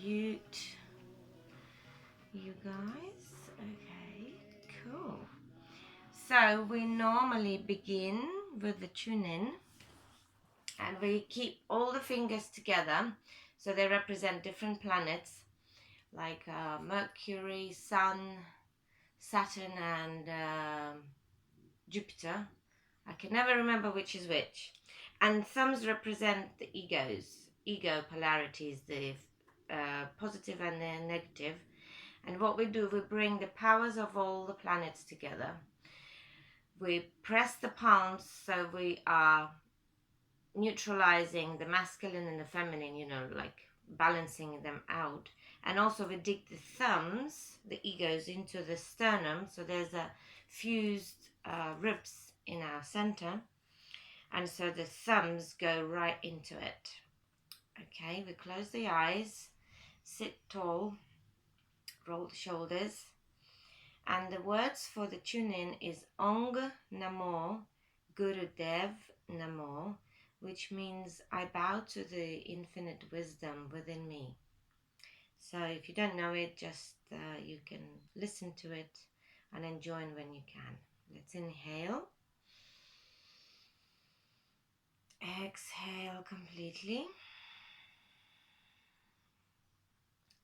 mute you guys. Okay, cool. So we normally begin with the tune in, and we keep all the fingers together so they represent different planets like Mercury, Sun, Saturn, and Jupiter. I can never remember which is which. And thumbs represent the ego polarities, the positive and the negative. And what we do, we bring the powers of all the planets together. We press the palms so we are neutralizing the masculine and the feminine, like balancing them out. And also we dig the thumbs, the egos, into the sternum, so there's a fused ribs in our center, and so the thumbs go right into it. Okay, we close the eyes, sit tall, roll the shoulders, and the words for the tune in is Ong Namo Gurudev Namo, which means I bow to the infinite wisdom within me. So if you don't know it, just you can listen to it and enjoy when you can. Let's inhale. Exhale completely.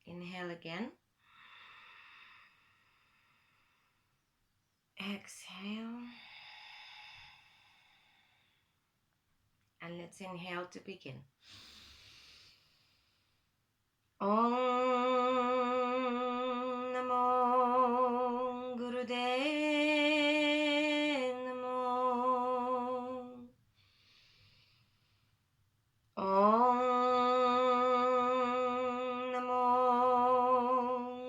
Inhale again. Exhale. And let's inhale to begin. Om Namo Gurudev Namo. Om Namo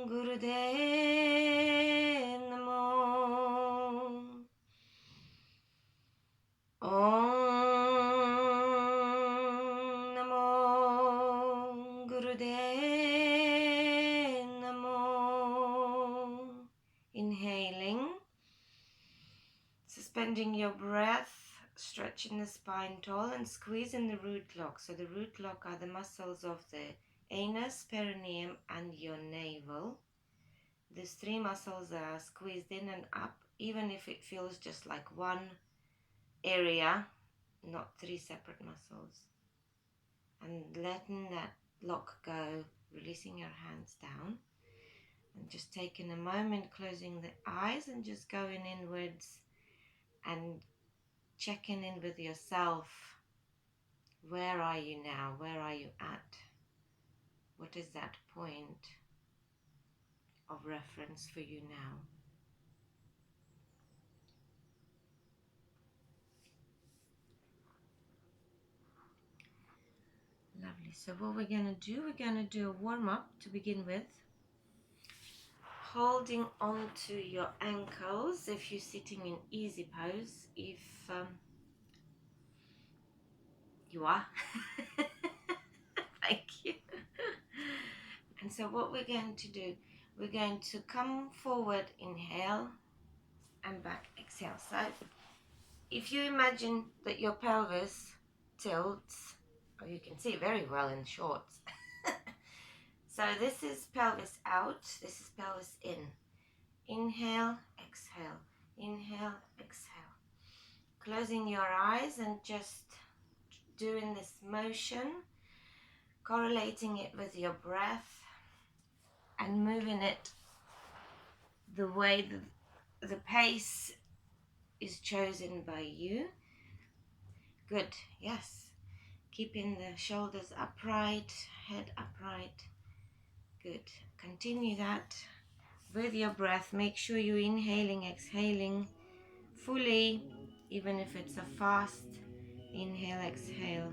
Gurudev Namo. Om Namo Gurudev Namo. Inhaling, suspending your breath, stretching the spine tall and squeezing the root lock. So the root lock are the muscles of the anus, perineum and your navel. These three muscles are squeezed in and up, even if it feels just like one area, not three separate muscles. And letting that lock go, releasing your hands down, and just taking a moment, closing the eyes and just going inwards and checking in with yourself. Where are you now? Where are you at? What is that point of reference for you now? Lovely. So what we're going to do, we're going to do a warm-up to begin with. Holding on to your ankles if you're sitting in easy pose. If you are. Thank you. And so what we're going to do, we're going to come forward, inhale, and back, exhale. So if you imagine that your pelvis tilts, or you can see very well in shorts. So this is pelvis out, this is pelvis in. Inhale, exhale, inhale, exhale. Closing your eyes and just doing this motion, correlating it with your breath and moving it the way the pace is chosen by you. Good, yes. Keeping the shoulders upright, head upright. Good. Continue that with your breath. Make sure you're inhaling, exhaling fully, even if it's a fast inhale, exhale.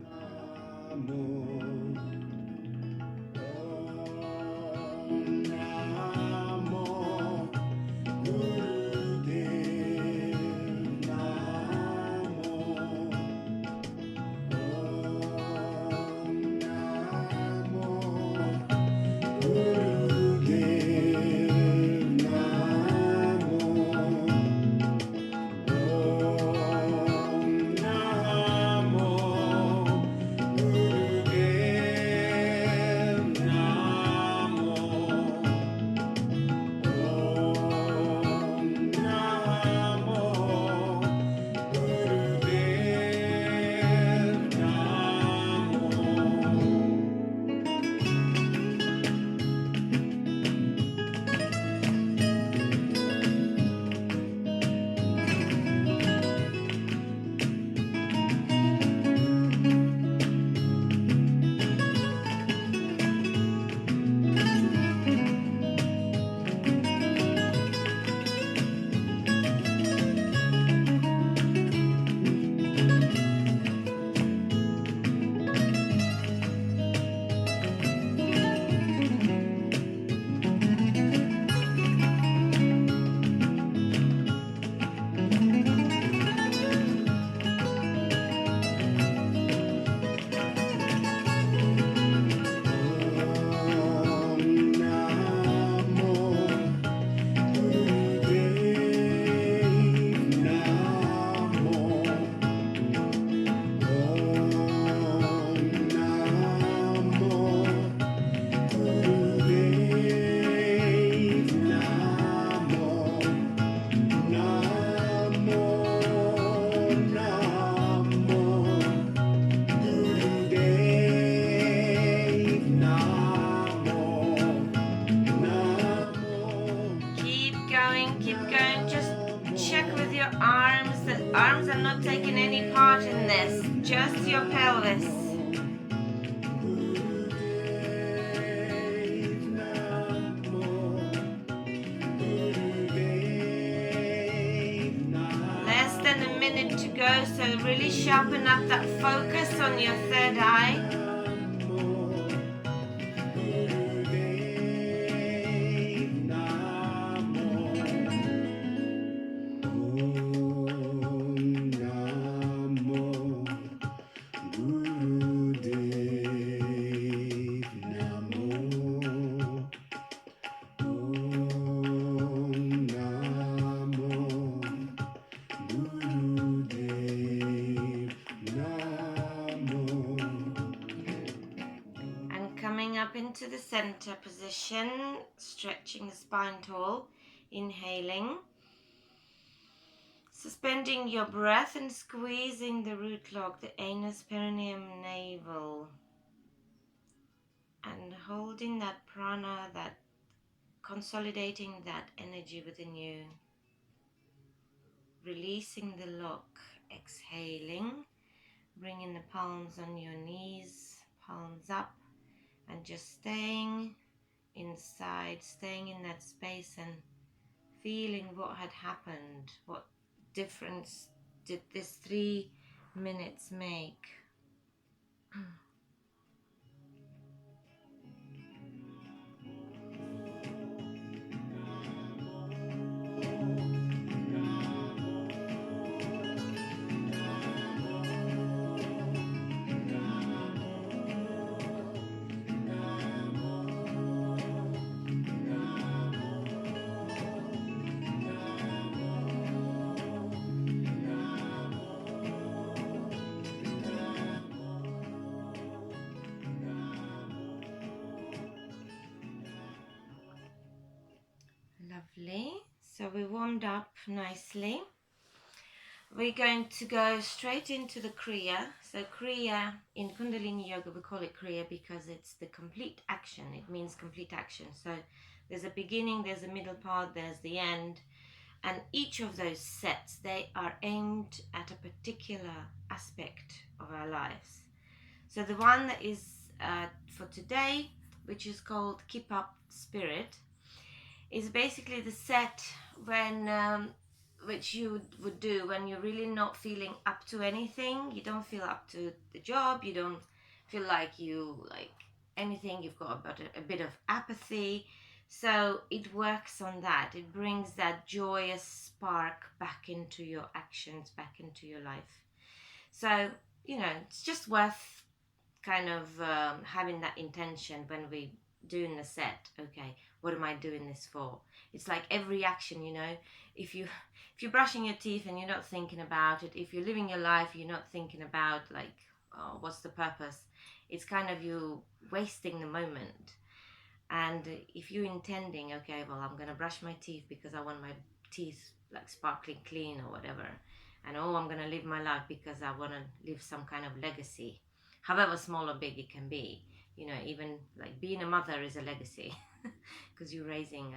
go, so really sharpen up that focus on your third eye. Coming up into the center position, stretching the spine tall, inhaling, suspending your breath and squeezing the root log, the anus, perineum, navel, and holding that prana, that consolidating that energy within you, releasing the lock, exhaling, bringing the palms on your knees, palms up, and just staying inside, staying in that space and feeling what had happened. What difference did this 3 minutes make? Lovely. So we warmed up nicely. We're going to go straight into the Kriya. So Kriya, in Kundalini Yoga, we call it Kriya because it's the complete action. It means complete action. So there's a beginning, there's a middle part, there's the end. And each of those sets, they are aimed at a particular aspect of our lives. So the one that is for today, which is called Keep Up Spirit, is basically the set when which you would do when you're really not feeling up to anything. You don't feel up to the job, you don't feel like you like anything, you've got a bit of apathy. So it works on that. It brings that joyous spark back into your actions, back into your life. So, it's just worth kind of having that intention when we doing the set. Okay, what am I doing this for? It's like every action, if you're brushing your teeth and you're not thinking about it, if you're living your life, you're not thinking about like, oh, what's the purpose? It's kind of you wasting the moment. And if you're intending, okay, well, I'm gonna brush my teeth because I want my teeth like sparkling clean or whatever, and I'm gonna live my life because I want to leave some kind of legacy, however small or big it can be. Even like being a mother is a legacy because you're raising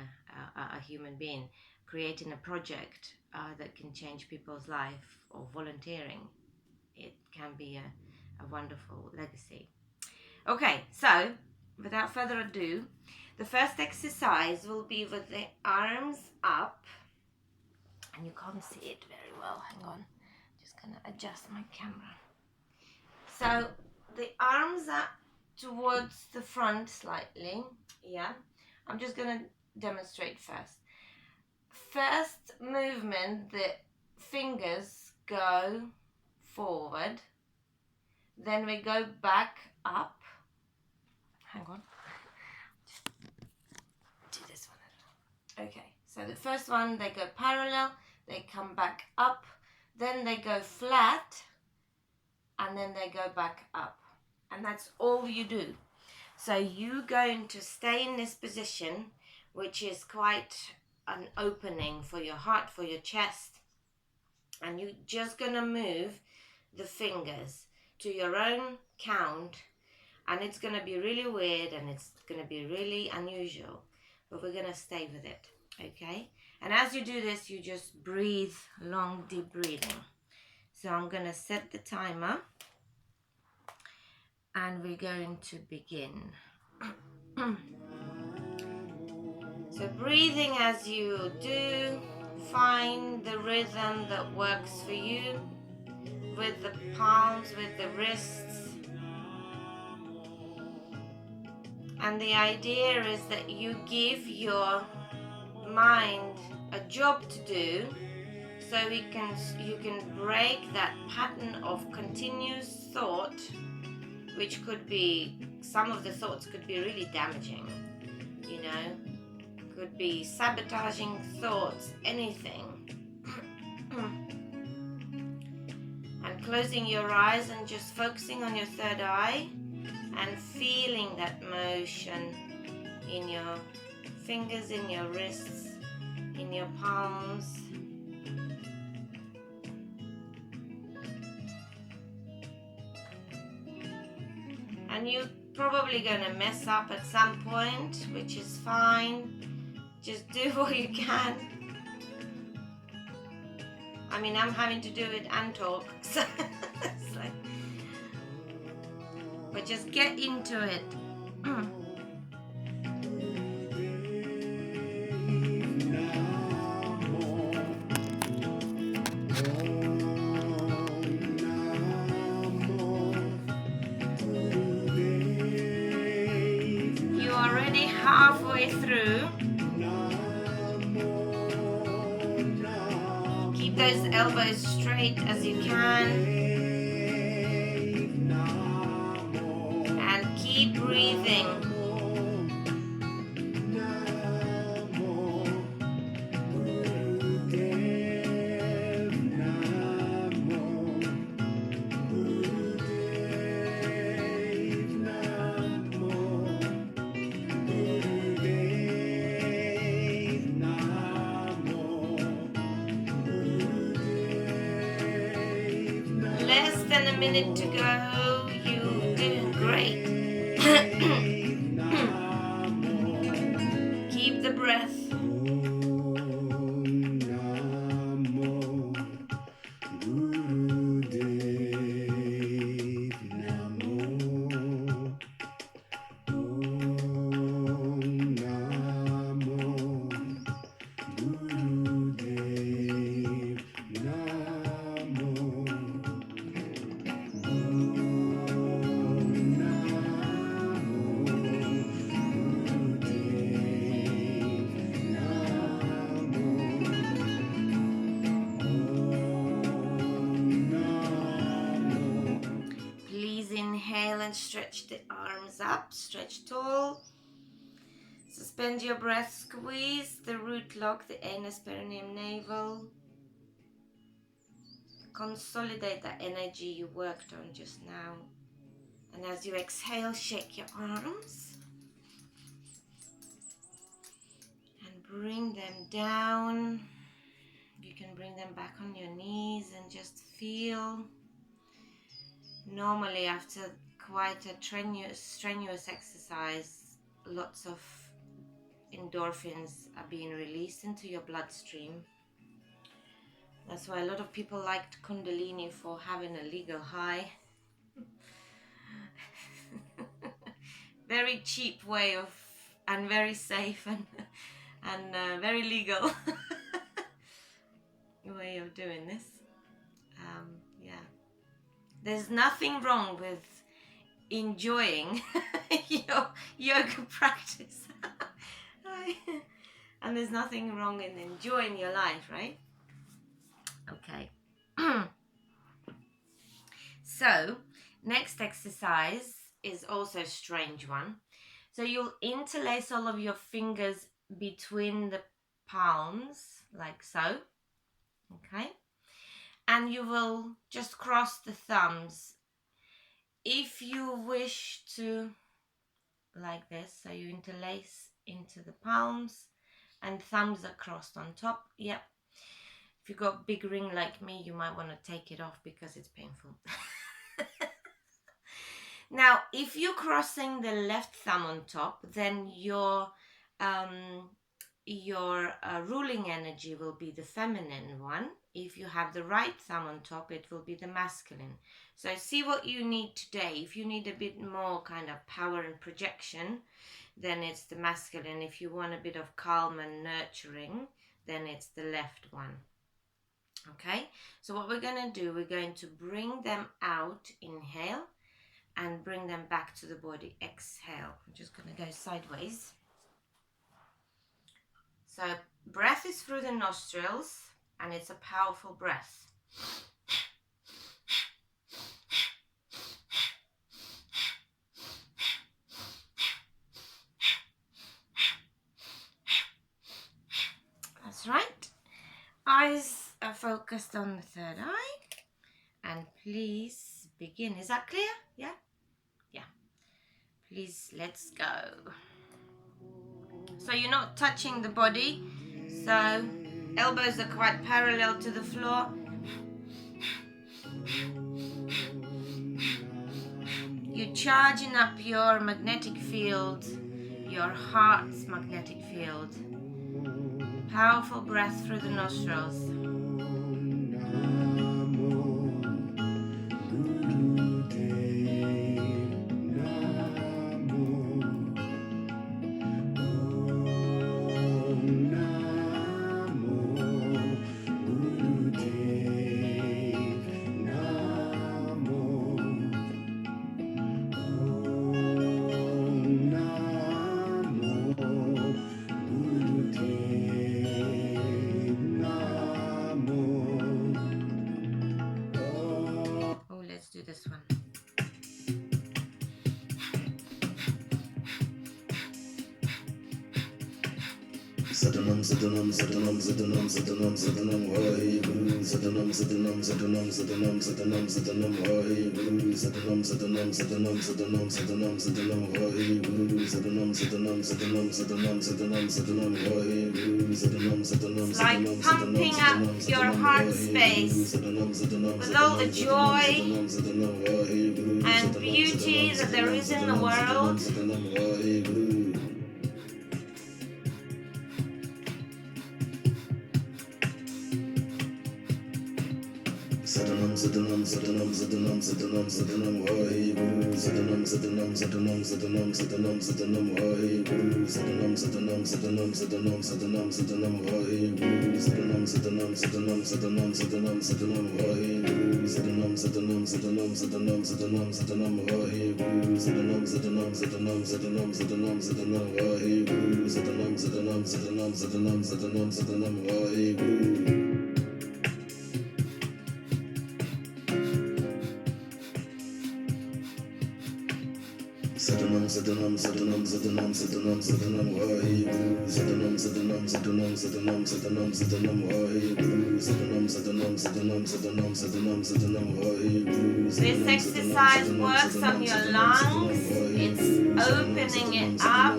a human being. Creating a project that can change people's life, or volunteering, it can be a wonderful legacy. Okay, so without further ado, the first exercise will be with the arms up, and you can't see it very well. Hang on, just gonna adjust my camera. So the arms are towards the front slightly. Yeah, I'm just gonna demonstrate first. First movement, the fingers go forward, then we go back up. Hang on, do this one. Okay, so the first one, they go parallel, they come back up, then they go flat, and then they go back up. And that's all you do. So you're going to stay in this position, which is quite an opening for your heart, for your chest. And you're just going to move the fingers to your own count. And it's going to be really weird and it's going to be really unusual. But we're going to stay with it, okay? And as you do this, you just breathe, long, deep breathing. So I'm going to set the timer. And we're going to begin. So breathing as you do, find the rhythm that works for you. with the palms, with the wrists. And the idea is that you give your mind a job to do, so you can break that pattern of continuous thought, which could be, some of the thoughts could be really damaging, you know, could be sabotaging thoughts, anything. And closing your eyes and just focusing on your third eye and feeling that motion in your fingers, in your wrists, in your palms. And you're probably going to mess up at some point, which is fine. Just do what you can. I mean, I'm having to do it and talk, so it's like, but just get into it. You're already halfway through. Keep those elbows straight as you can. And keep breathing. Less than a minute to go. You're doing great. Keep the breath. Inhale and stretch the arms up, stretch tall. Suspend your breath, squeeze the root log, the anus, perineum, navel. Consolidate that energy you worked on just now. And as you exhale, shake your arms. And bring them down. You can bring them back on your knees and just feel. Normally, after quite a strenuous exercise, lots of endorphins are being released into your bloodstream. That's why a lot of people liked Kundalini for having a legal high. Very cheap way of, and very safe and very legal way of doing this. Yeah. There's nothing wrong with enjoying your yoga practice. And there's nothing wrong in enjoying your life, right? Okay. So, next exercise is also a strange one. So you'll interlace all of your fingers between the palms, like so. Okay. And you will just cross the thumbs. If you wish to, like this, so you interlace into the palms and thumbs are crossed on top. Yep. If you've got big ring like me, you might want to take it off because it's painful. Now, if you're crossing the left thumb on top, then your ruling energy will be the feminine one. If you have the right thumb on top, it will be the masculine. So see what you need today. If you need a bit more kind of power and projection, then it's the masculine. If you want a bit of calm and nurturing, then it's the left one. Okay, so what we're going to do, we're going to bring them out, inhale, and bring them back to the body, exhale. I'm just going to go sideways. So breath is through the nostrils, and it's a powerful breath. That's right. Eyes are focused on the third eye. And please begin. Is that clear? Yeah? Yeah. Please, let's go. So you're not touching the body. So elbows are quite parallel to the floor. You're charging up your magnetic field, your heart's magnetic field. Powerful breath through the nostrils. Let's do this one. Satanam Satanam Satanam Satanam Satanam Satanam Waheguru Satanam Satanam Satanam Satanam Satanam Satanam Waheguru Satanam Satanam Satanam Satanam Satanam Satanam Waheguru Satanam Satanam Satanam Satanam Satanam Satanam Waheguru Satanam Satanam Like pumping up your heart space with all the joy and beauty that there is in the world. Satanam Satanam Satanam Satanam Satanam Satanam Waheguru Satanam Satanam Satanam Satanam Satanam Satanam Waheguru Satanam Satanam Satanam Satanam Satanam Satanam Waheguru Satanam Satanam Satanam Satanam Satanam Satanam Waheguru Satanam Satanam Satanam Satanam Satanam Satanam Waheguru Satanam Satanam Satanam Satanam Satanam Satanam Waheguru Satanam Satanam Satanam Satanam Satanam Satanam Waheguru. Satanam Satanam Satanam Satanam Satanam Satanam Waheguru Satanam Satanam Satanam Satanam Satanam Satanam Waheguru Satanam Satanam Satanam Satanam Satanam Satanam Waheguru. This exercise works on your lungs. It's opening it up,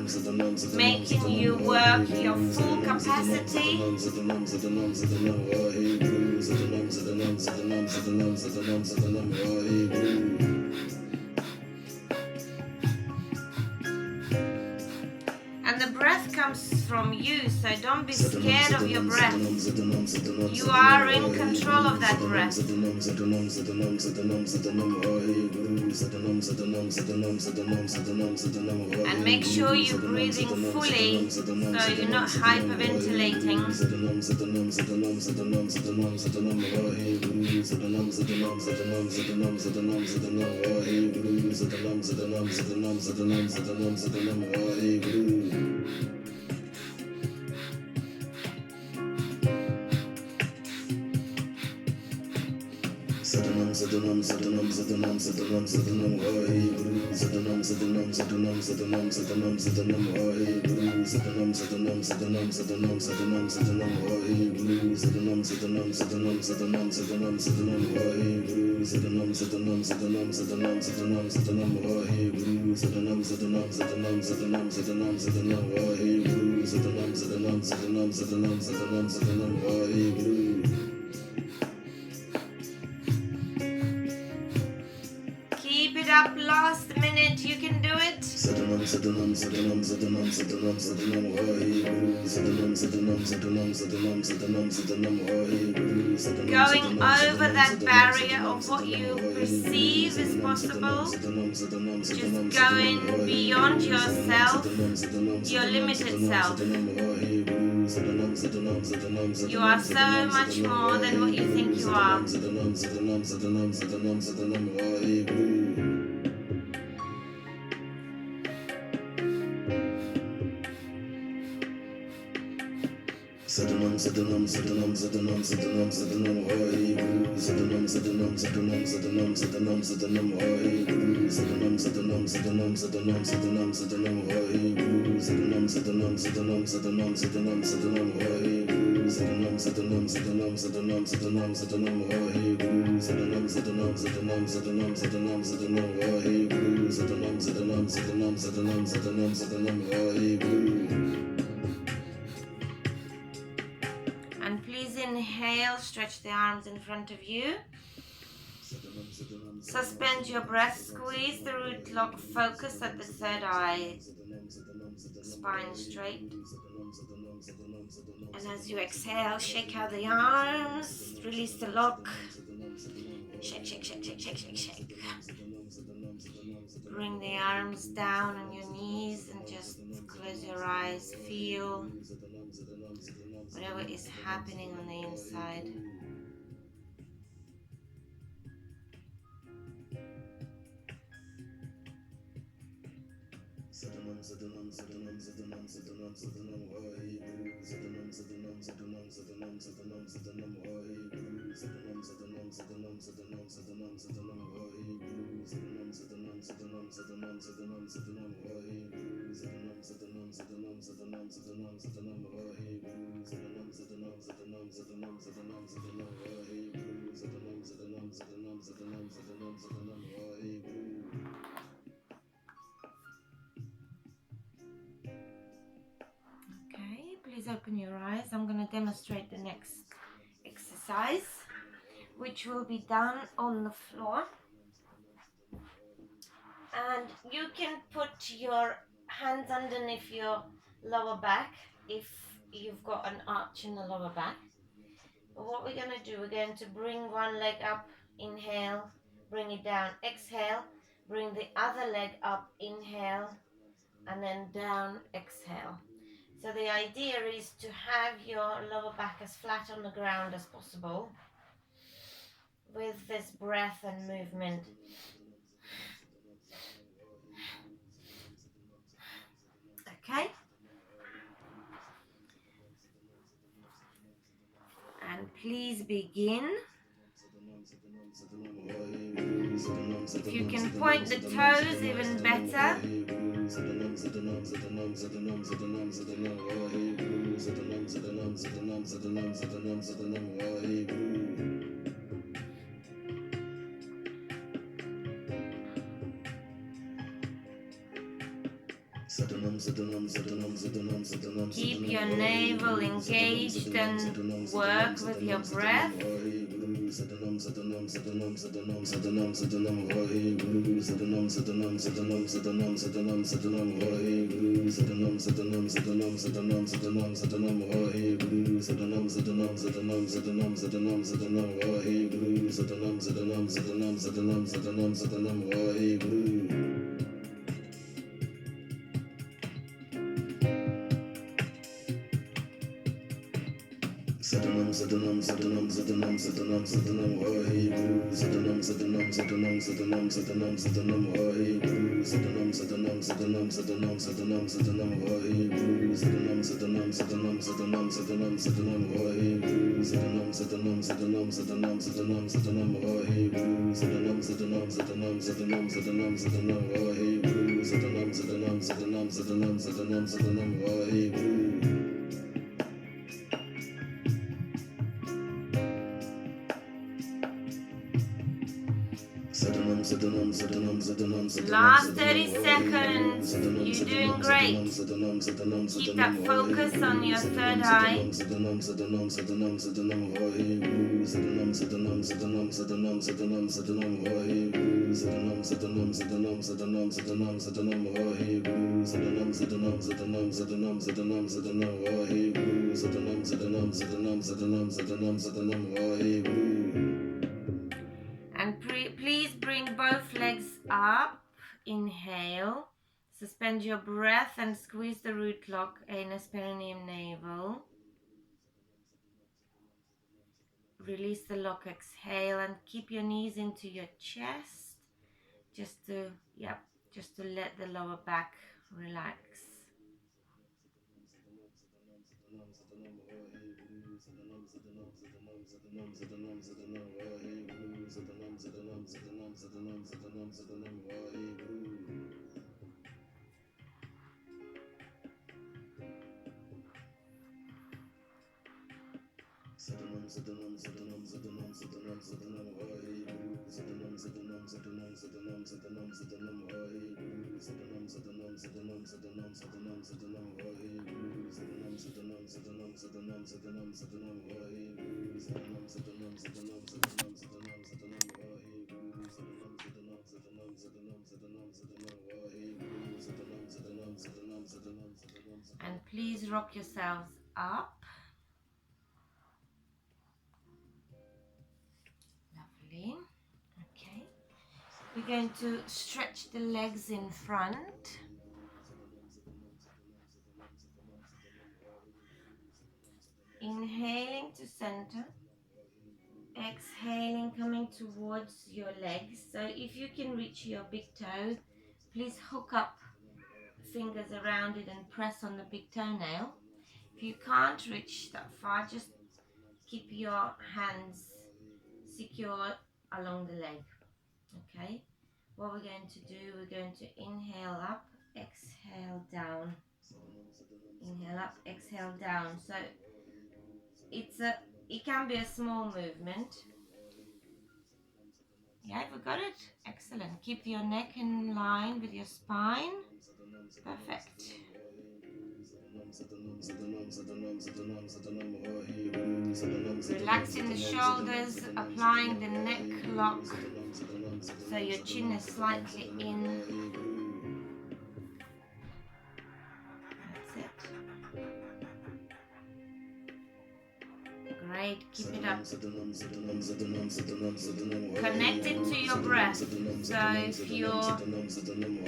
making you work your full capacity. Satanam Satanam Satanam Waheguru Satanam Satanam Satanam Satanam Satanam Satanam Waheguru. And the breath comes from you, so don't be scared of your breath. You are in control of that breath. And make sure you're breathing fully, so you're not hyperventilating. Satanam Satanam Satanam Satanam Satanam Satanam Waheguru Satanam Satanam Satanam Satanam Satanam Satanam Waheguru Satanam Satanam Satanam Satanam Satanam Satanam Waheguru Satanam Satanam Satanam Satanam Satanam Satanam Waheguru Satanam Satanam Satanam Satanam Satanam Satanam Waheguru Satanam Satanam Satanam Satanam Satanam Satanam Waheguru Satanam Satanam Satanam Satanam Satanam Satanam Waheguru. Keep it up, last minute, you can do it. Satanam Satanam Satanam Satanam Satanam Satanam Waheguru Satanam Satanam Satanam Satanam Satanam Satanam Waheguru Satanam. Going over that barrier of what you perceive is possible. Just going beyond yourself. yourself, your limited self. You are so much more than what you think you are. Sadanam Sadanam Sadanam Sadanam Sadanam Sadanam Hari Guru Sadanam Sadanam Sadanam Sadanam Sadanam Sadanam Hari Guru Sadanam Sadanam Sadanam Sadanam Sadanam Sadanam Hari Guru Sadanam Sadanam Sadanam Sadanam Sadanam Sadanam Hari Guru Sadanam Sadanam Sadanam Sadanam Sadanam Sadanam Hari Guru Sadanam Sadanam Sadanam Sadanam Sadanam Sadanam Hari Guru Sadanam Sadanam Sadanam Sadanam Sadanam Sadanam Hari Guru. And please inhale, stretch the arms in front of you. Suspend your breath, squeeze the root lock, focus at the third eye, spine straight. And as you exhale, shake out the arms, release the lock. Shake, shake, shake, shake, shake, shake, shake. Bring the arms down on your knees and just close your eyes. Feel whatever is happening on the inside. Sadanam Sadanam Sadanam Sadanam Sadanam Sadanam Hari Guru Sadanam Sadanam Sadanam Sadanam Sadanam Sadanam Hari Guru Sadanam Sadanam Sadanam Sadanam Sadanam Sadanam Hari Guru Sadanam Sadanam Sadanam Sadanam Sadanam Sadanam Hari Guru Sadanam Sadanam Sadanam Sadanam Sadanam Sadanam Hari Guru Sadanam Sadanam Sadanam Sadanam Sadanam Sadanam Hari Guru Sadanam Sadanam Sadanam Sadanam Sadanam Sadanam Hari Guru. Please open your eyes. I'm going to demonstrate the next exercise, which will be done on the floor. And you can put your hands underneath your lower back if you've got an arch in the lower back. But what we're going to do, we're going to bring one leg up, inhale, bring it down, exhale, bring the other leg up, inhale, and then down, exhale. So the idea is to have your lower back as flat on the ground as possible with this breath and movement. Okay? And please begin. If you can point the toes, even better. Keep your navel engaged and work with your breath. Sadanam Sadanam Sadanam Sadanam Sadanam Sadanam Hari Guru Sadanam Sadanam Sadanam Sadanam Sadanam Sadanam Hari Guru Sadanam Sadanam Sadanam Sadanam Sadanam Sadanam Hari Guru Sadanam Sadanam Sadanam Sadanam Sadanam Sadanam Hari Guru Sadanam Sadanam Sadanam Sadanam Sadanam Sadanam Hari Guru Sadanam Sadanam Sadanam Sadanam Sadanam Sadanam Hari Guru Sadanam Sadanam Sadanam Sadanam Sadanam Sadanam Hari Guru. Last 30 seconds. You're doing great. Keep that focus on your third eye. And please bring both legs up. Inhale. Suspend your breath and squeeze the root lock, anus, perineum, navel. Release the lock, exhale, and keep your knees into your chest. Just to let the lower back relax. And please rock yourselves up. Lovely. Okay. We're going to stretch the legs in front. Inhaling to center. Exhaling, coming towards your legs. So if you can reach your big toe, please hook up fingers around it and press on the big toenail. If you can't reach that far, just keep your hands secure along the leg. Okay, what we're going to do, we're going to inhale up, exhale down. Inhale up, exhale down. So it can be a small movement. Yeah, we got it. Excellent. Keep your neck in line with your spine. Perfect. Relaxing the shoulders, applying the neck lock so your chin is slightly in. That's it. Great, keep it up. Connect it to your breath. So if you're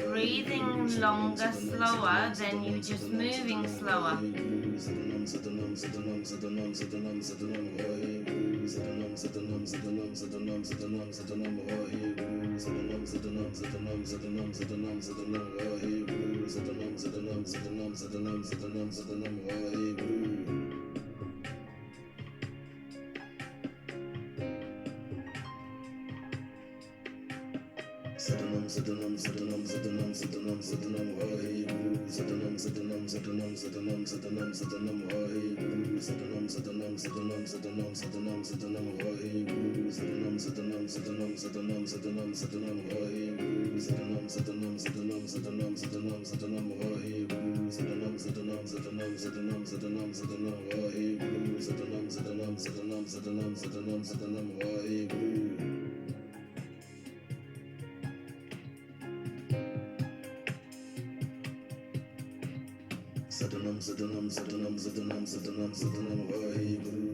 breathing longer, slower, then you're just moving slower. Sadanam sadanam sadanam sadanam sadanam sadanam Vaheguru Sadanam sadanam sadanam sadanam sadanam sadanam Vaheguru Sadanam sadanam sadanam sadanam sadanam sadanam Vaheguru Sadanam sadanam sadanam sadanam sadanam sadanam Vaheguru Sadanam sadanam sadanam sadanam sadanam sadanam Vaheguru Sadanam sadanam sadanam sadanam sadanam sadanam Vaheguru Sadanam sadanam sadanam sadanam sadanam sadanam Vaheguru Sadanam sadanam sadanam sadanam sadanam sadanam Vaheguru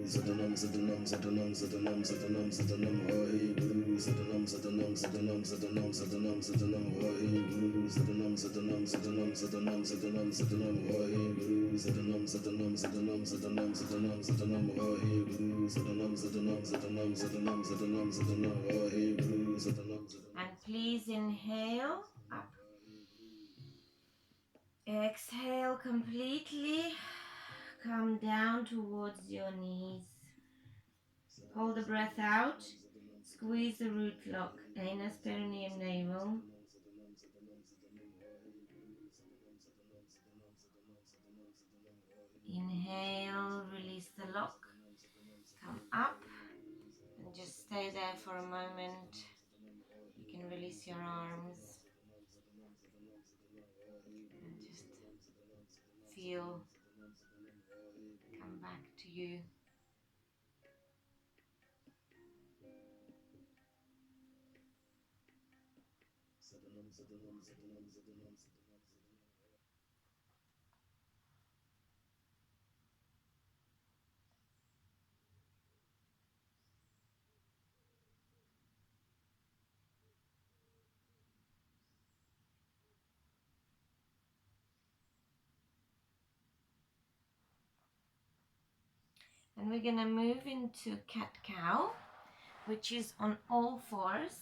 Sadanam sadanam sadanam sadanam sadanam sadanam Vaheguru Sadanam sadanam sadanam sadanam sadanam sadanam Vaheguru Sadanam sadanam sadanam sadanam sadanam sadanam Vaheguru Sadanam sadanam sadanam sadanam sadanam sadanam Vaheguru Sadanam sadanam sadanam sadanam sadanam sadanam Vaheguru Sadanam. And please inhale up. Exhale completely. Come down towards your knees. Hold the breath out. Squeeze the root lock, anus, perineum, navel. Inhale, release the lock. Come up and just stay there for a moment. You can release your arms and just feel come back to you. And we're going to move into cat-cow, which is on all fours.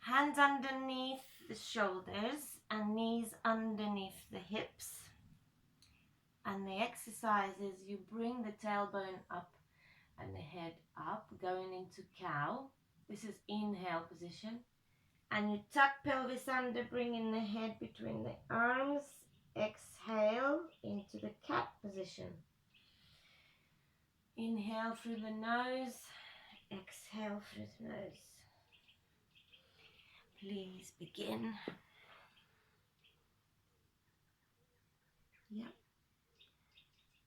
Hands underneath the shoulders and knees underneath the hips. And the exercise is you bring the tailbone up and the head up, going into cow. This is inhale position. And you tuck pelvis under, bringing the head between the arms. Exhale into the cat position. Inhale through the nose. Exhale through the nose. Please begin. Yep.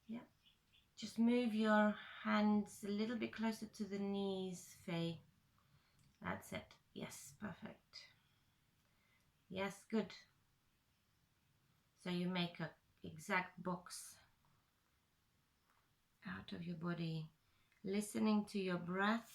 Yep. Just move your hands a little bit closer to the knees, Faye. That's it. Yes, perfect. Yes, good. So you make an exact box out of your body, listening to your breath.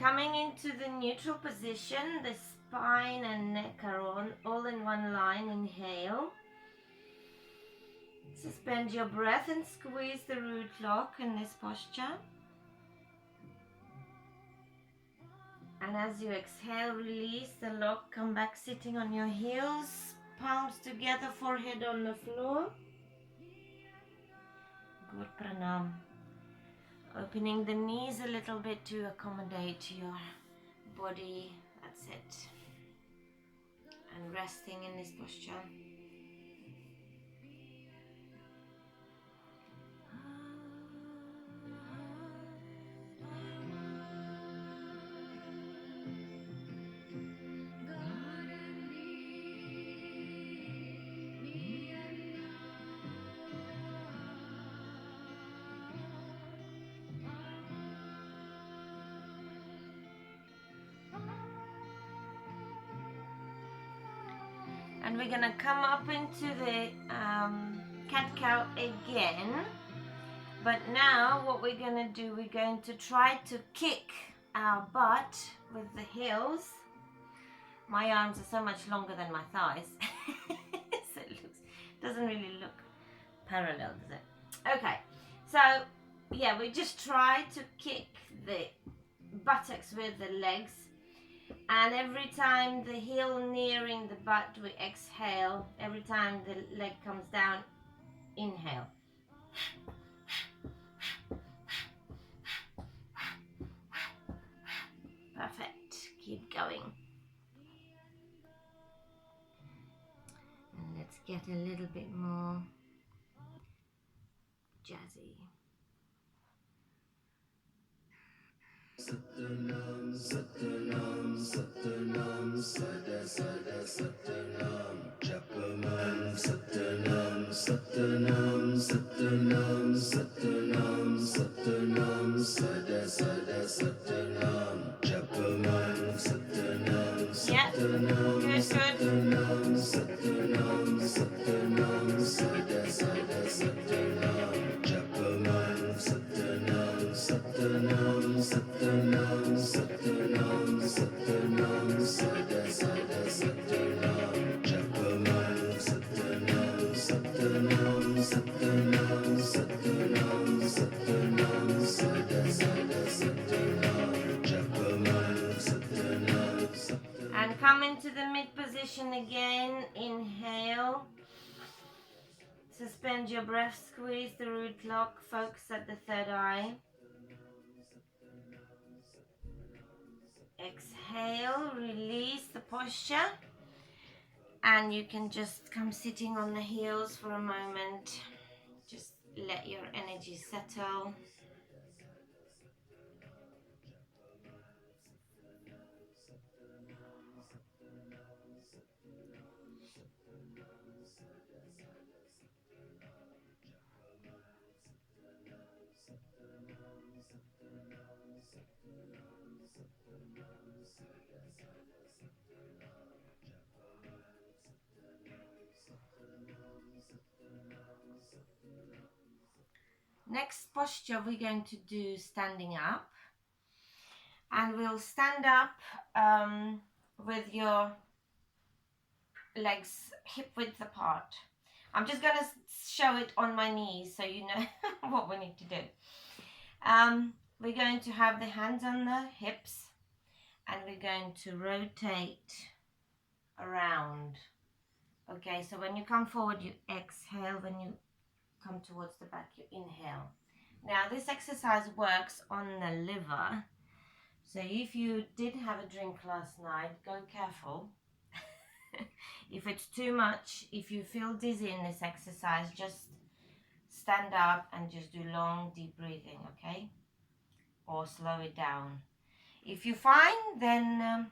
Coming into the neutral position, the spine and neck are all in one line. Inhale. Suspend your breath and squeeze the root lock in this posture. And as you exhale, release the lock, come back sitting on your heels, palms together, forehead on the floor. Good, pranam. Opening the knees a little bit to accommodate your body. That's it. And resting in this posture. And we're gonna come up into the cat-cow again. But now what we're gonna do, we're going to try to kick our butt with the heels. My arms are so much longer than my thighs. So it doesn't really look parallel, does it? Okay, so yeah, we just try to kick the buttocks with the legs. And every time the heel nearing the butt, we exhale. Every time the leg comes down, inhale. Perfect. Keep going. And let's get a little bit more jazzy. Satanam, Satanam, Satanam, Sada, Sada, Satanam, Japaman, Satanam, Satanam, Satanam, Satanam, Satanam, Sada, Sada, Satanam, Japaman, Satanam, Satanam, Satanam, Satanam, Satanam, Sada, Sada, Satanam, Japaman, Satanam, Satanam, Satanam, Satanam, Satanam, Sada, Sada, Satanam, Japaman, Satanam, Satanam. And come into the mid position again. Inhale. Suspend your breath, squeeze the root lock, focus at the third eye. Exhale, release the posture. And you can just come sitting on the heels for a moment. Just let your energy settle. Next posture we're going to do standing up, and we'll stand up with your legs hip width apart. I'm just going to show it on my knees so you know what we need to do. We're going to have the hands on the hips, and we're going to rotate around. Okay, so when you come forward, you exhale. When you come towards the back, you inhale. Now this exercise works on the liver, so if you did have a drink last night, go careful. If it's too much, if you feel dizzy in this exercise, just stand up and just do long deep breathing, okay? Or slow it down. If you're fine, then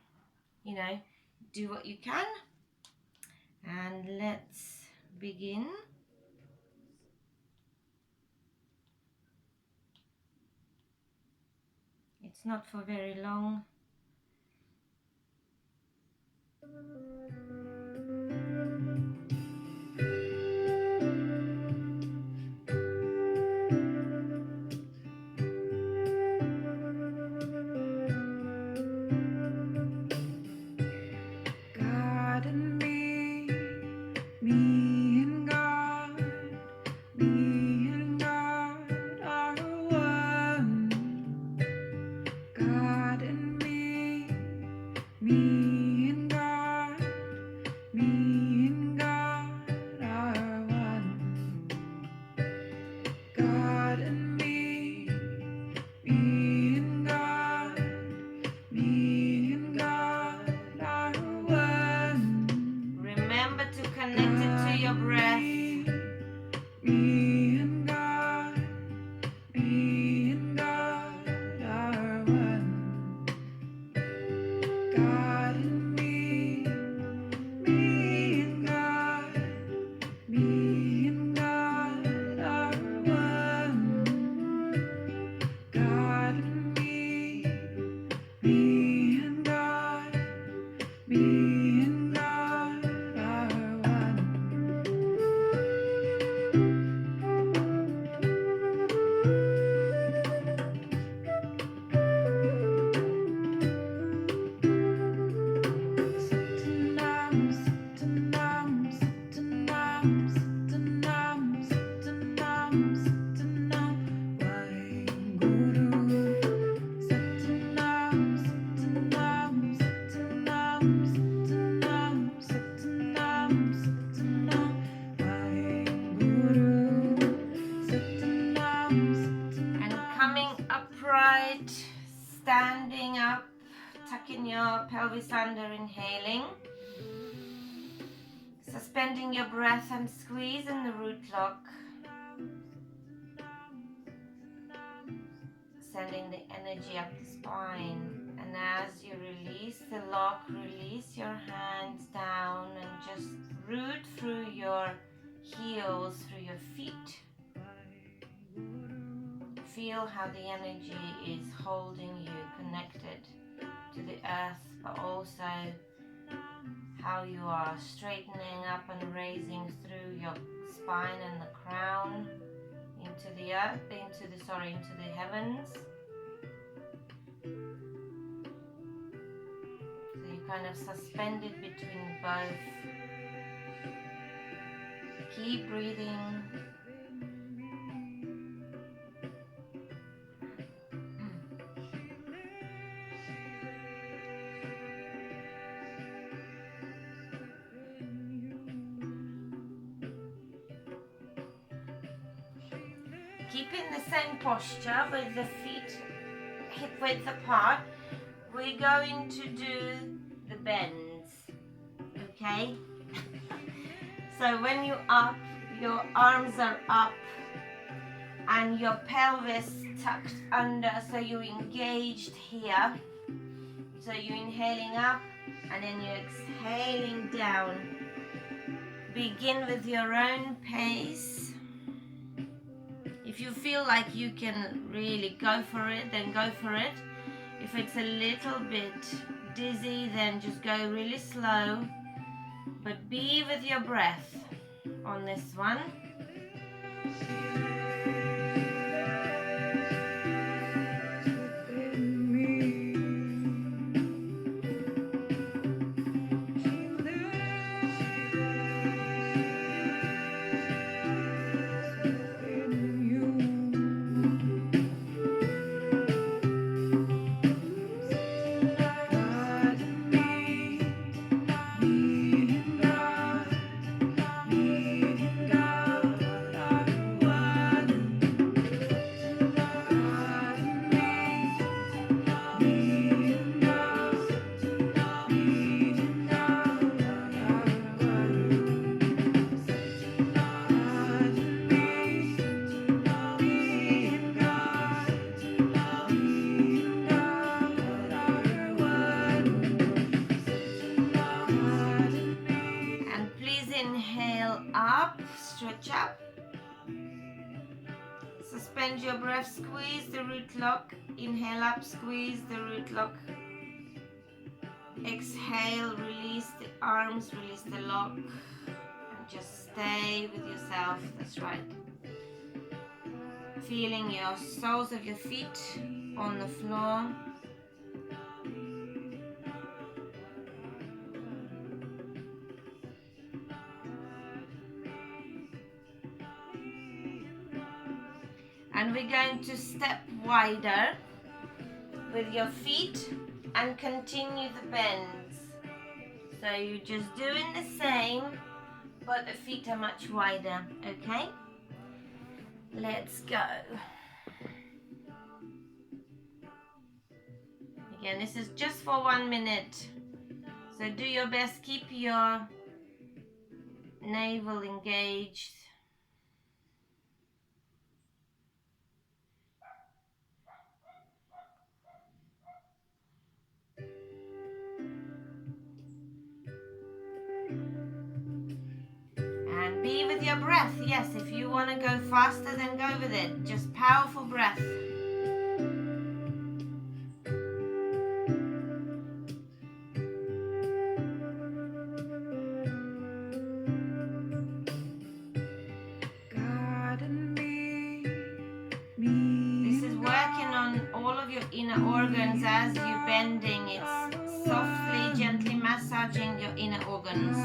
do what you can. And let's begin. It's not for very long. God and me and God, me and God are one. God and me and God, me and God are one. God and me and God, me and God are one. Remember to connect it to your breath. Me and God, me and God are one. God and me and God, me and God are one. God and me and God, me and God are one. Satanam, Satanam, Satanam, Satanam, Satanam, Satanam, Waheguru. Satanam, Satanam, Satanam, Satanam, Satanam, Satanam, Waheguru. Satanam, Satanam. And coming upright, standing up, tucking your pelvis under, inhaling. Suspending your breath and squeezing the root lock. Sending the energy up the spine. And as you release the lock, release your hands down and just root through your heels, through your feet. Feel how the energy is holding you connected to the earth, but also how you are straightening up and raising through your spine and the crown into the earth, into the heavens. kind of suspended between both. Keep breathing. Keep in the same posture with the feet hip width apart. We're going to do the bends, okay? So when you're up, your arms are up and your pelvis tucked under, so you're engaged here. So you're inhaling up and then you're exhaling down. Begin with your own pace. If you feel like you can really go for it, then go for it. If it's a little bit dizzy, then just go really slow. But be with your breath on this one. Stretch up. Suspend your breath, squeeze the root lock. Inhale up, squeeze the root lock. Exhale, release the arms, release the lock. And just stay with yourself, that's right. Feeling your soles of your feet on the floor. And we're going to step wider with your feet and continue the bends. So you're just doing the same, but the feet are much wider, okay? Let's go. Again, this is just for 1 minute. So do your best, keep your navel engaged. And be with your breath. Yes, if you want to go faster, then go with it. Just powerful breath. This is working on all of your inner organs as you're bending. It's softly, gently massaging your inner organs.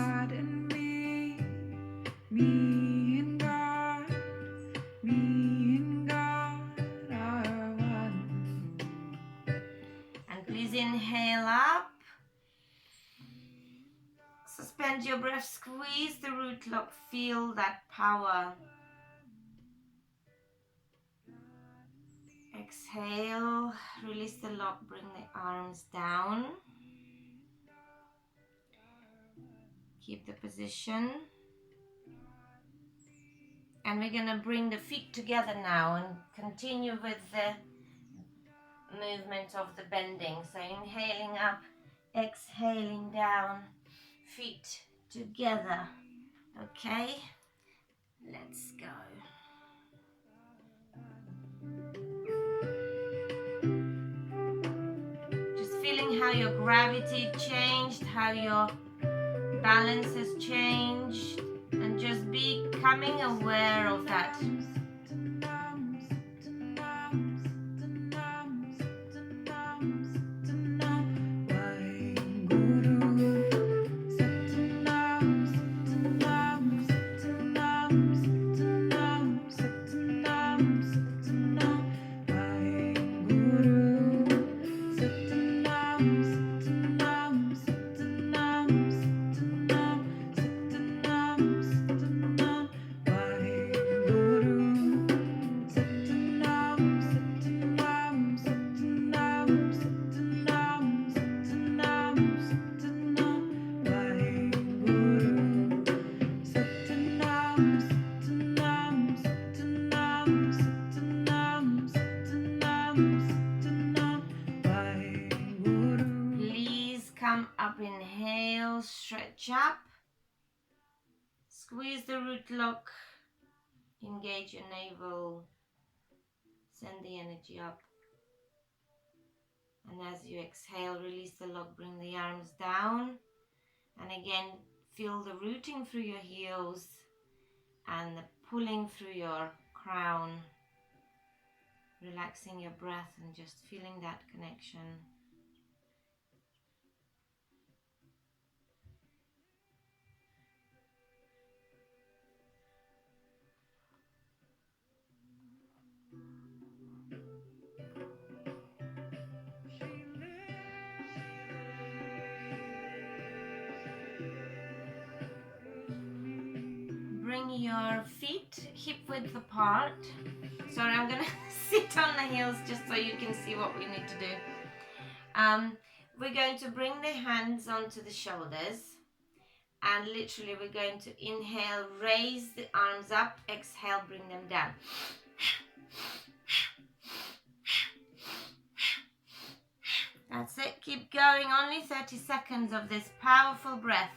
And please inhale up. Suspend your breath, squeeze the root lock, feel that power. Exhale, release the lock, bring the arms down. Keep the position. And we're going to bring the feet together now and continue with the movement of the bending. So inhaling up, exhaling down, feet together. Okay, let's go. Just feeling how your gravity changed, how your balance has changed, and just becoming aware of that. Guru come up, inhale, stretch up. Squeeze the root lock, engage your navel, send the energy up. And as you exhale, release the lock, bring the arms down. And again, feel the rooting through your heels and the pulling through your crown. Relaxing your breath and just feeling that connection. Bring your feet hip width apart. Sorry, I'm gonna sit on the heels just so you can see what we need to do. We're going to bring the hands onto the shoulders, and literally we're going to inhale, raise the arms up, exhale, bring them down. That's it, keep going, only 30 seconds of this powerful breath.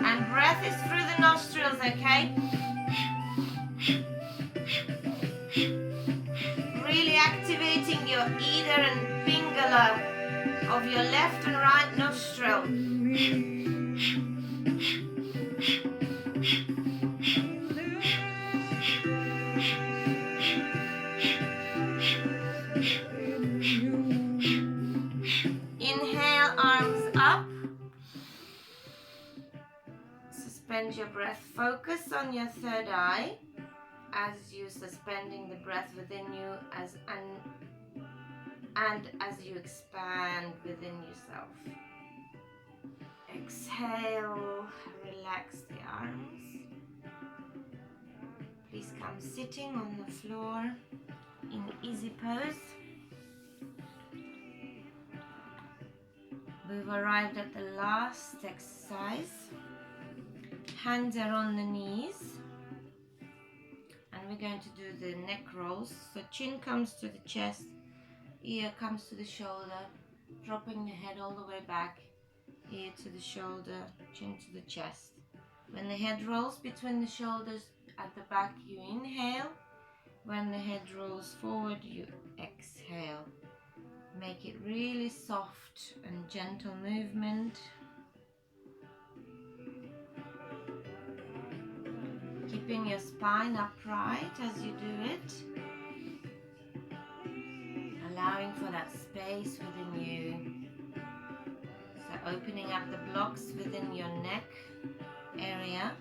And breath is through the nostrils, okay? Really activating your Ida and Pingala of your left and right nostril. Inhale, arms up. Suspend your breath. Focus on your third eye as you suspending the breath within you and as you expand within yourself. Exhale, relax the arms. Please come sitting on the floor in easy pose. We've arrived at the last exercise. Hands are on the knees. And we're going to do the neck rolls. So chin comes to the chest, ear comes to the shoulder, dropping the head all the way back, ear to the shoulder, chin to the chest. When the head rolls between the shoulders at the back, you inhale. When the head rolls forward, you exhale. Make it really soft and gentle movement. Keeping your spine upright as you do it. Allowing for that space within you. So opening up the blocks within your neck area.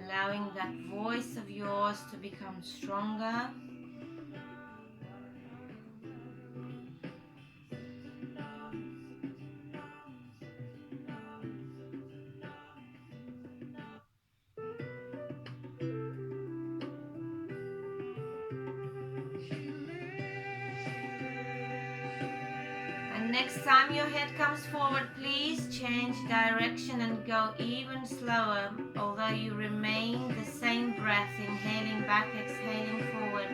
Allowing that voice of yours to become stronger. Next time your head comes forward, please change direction and go even slower, although you remain the same breath, inhaling back, exhaling forward.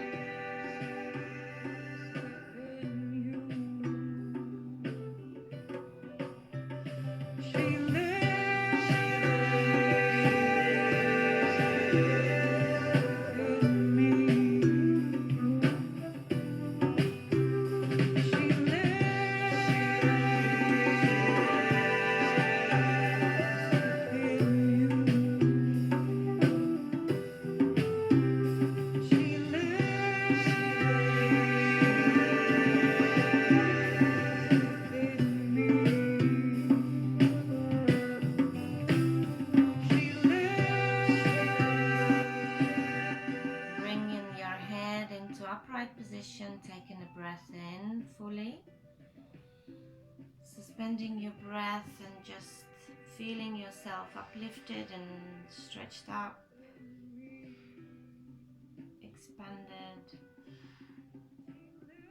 Taking a breath in fully, suspending your breath and just feeling yourself uplifted and stretched up, expanded.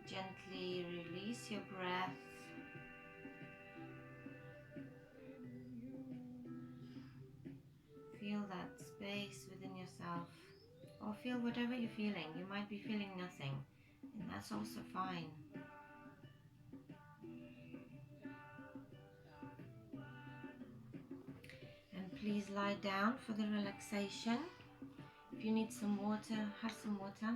Gently release your breath. Feel that space within yourself, or feel whatever you're feeling. You might be feeling nothing, and that's also fine. please lie down for the relaxation. If you need some water, have some water.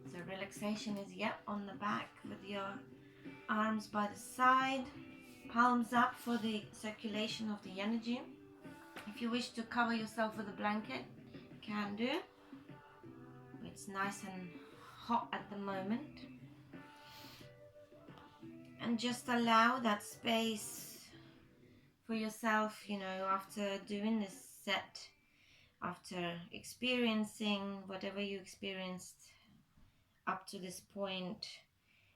So relaxation is, on the back with your arms by the side, palms up for the circulation of the energy. If you wish to cover yourself with a blanket, can do. It's nice and hot at the moment. And just allow that space for yourself, after doing this set, after experiencing whatever you experienced up to this point,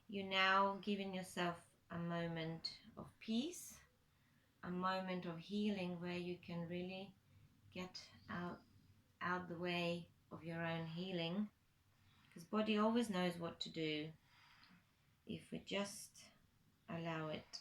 you're now giving yourself a moment of peace, a moment of healing where you can really get out the way of your own healing, because body always knows what to do if we just allow it.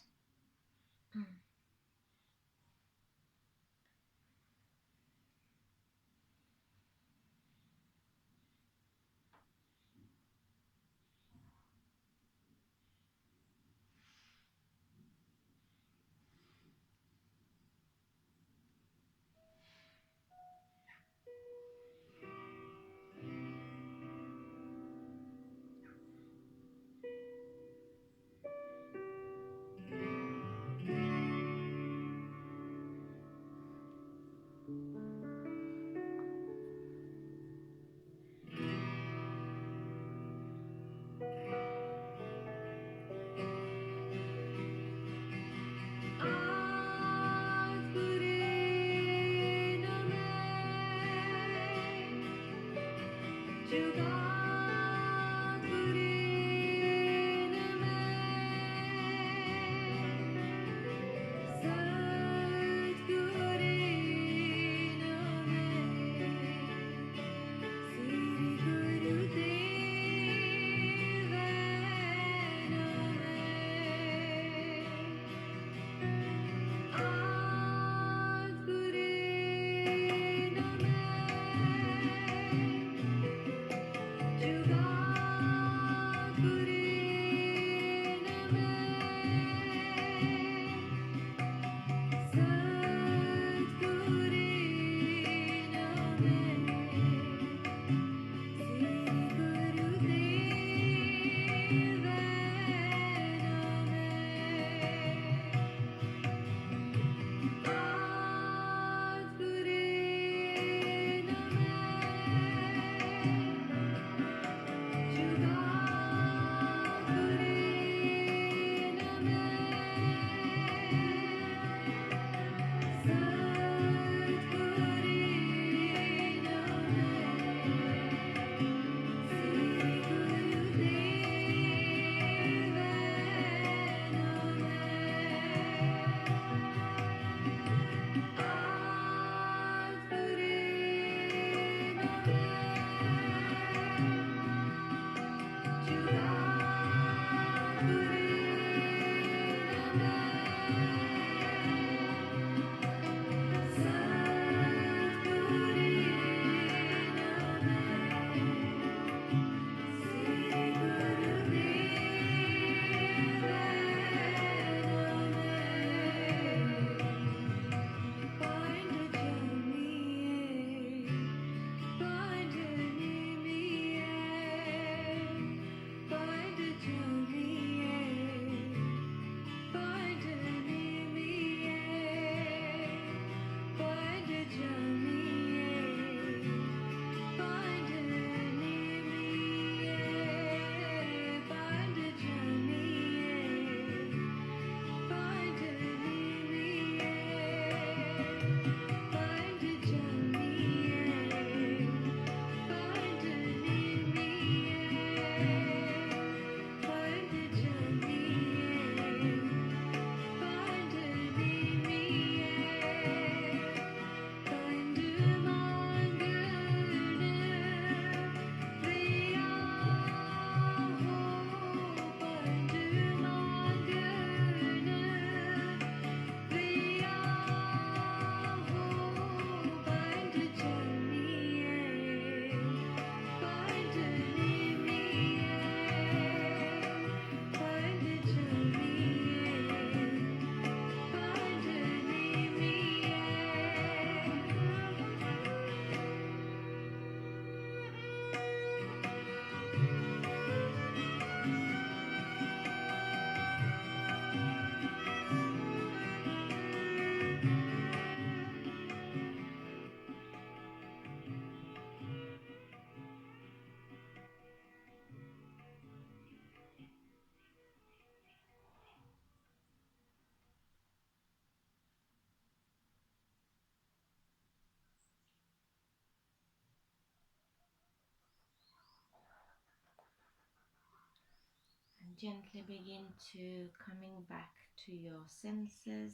Gently begin to coming back to your senses,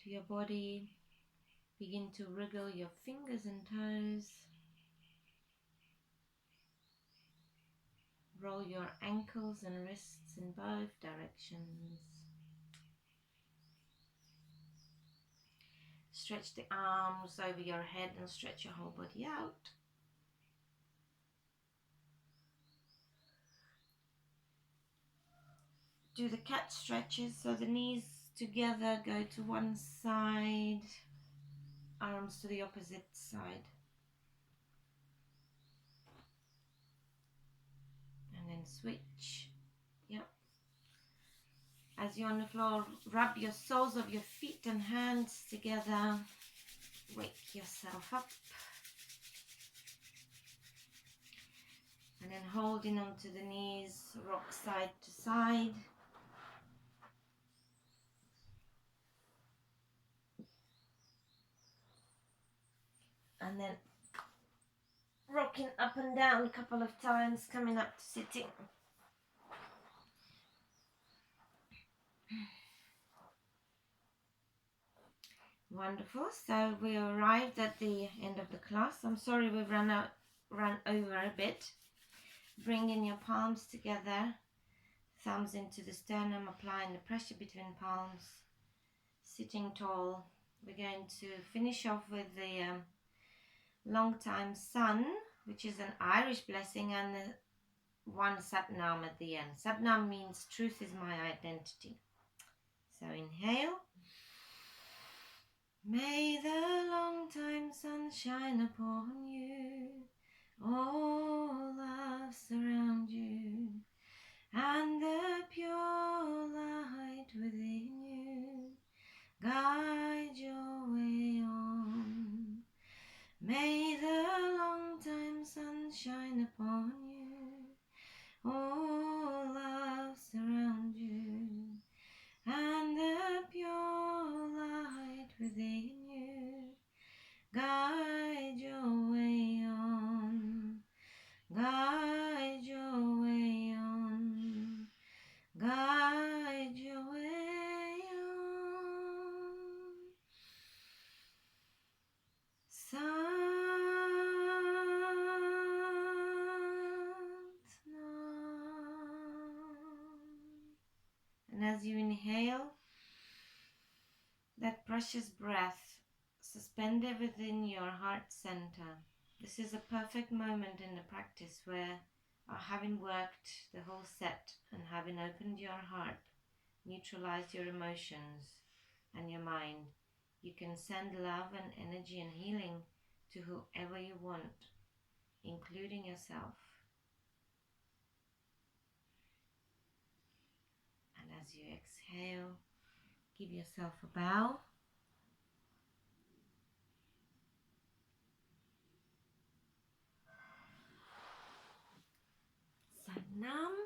to your body. Begin to wriggle your fingers and toes. Roll your ankles and wrists in both directions. Stretch the arms over your head and stretch your whole body out. Do the cat stretches, so the knees together go to one side, arms to the opposite side. And then switch. Yep. As you're on the floor, rub your soles of your feet and hands together. Wake yourself up. And then holding onto the knees, rock side to side. And then rocking up and down a couple of times, coming up to sitting. Wonderful. So we arrived at the end of the class. I'm sorry we ran over a bit. Bringing your palms together, thumbs into the sternum, applying the pressure between palms, sitting tall. We're going to finish off with the long time sun, which is an Irish blessing, and the one Satnam at the end. Satnam means truth is my identity. So inhale. May the long time sun shine upon you, all love surround you, and the pure light within you guide your way on. May the long time sun shine upon you, all love surround you, and the pure light within you guide your way on, guide your way on, guide your way on. And as you inhale, that precious breath suspended within your heart center. This is a perfect moment in the practice where, having worked the whole set and having opened your heart, neutralized your emotions and your mind, you can send love and energy and healing to whoever you want, including yourself. And as you exhale, give yourself a bow. Satnam.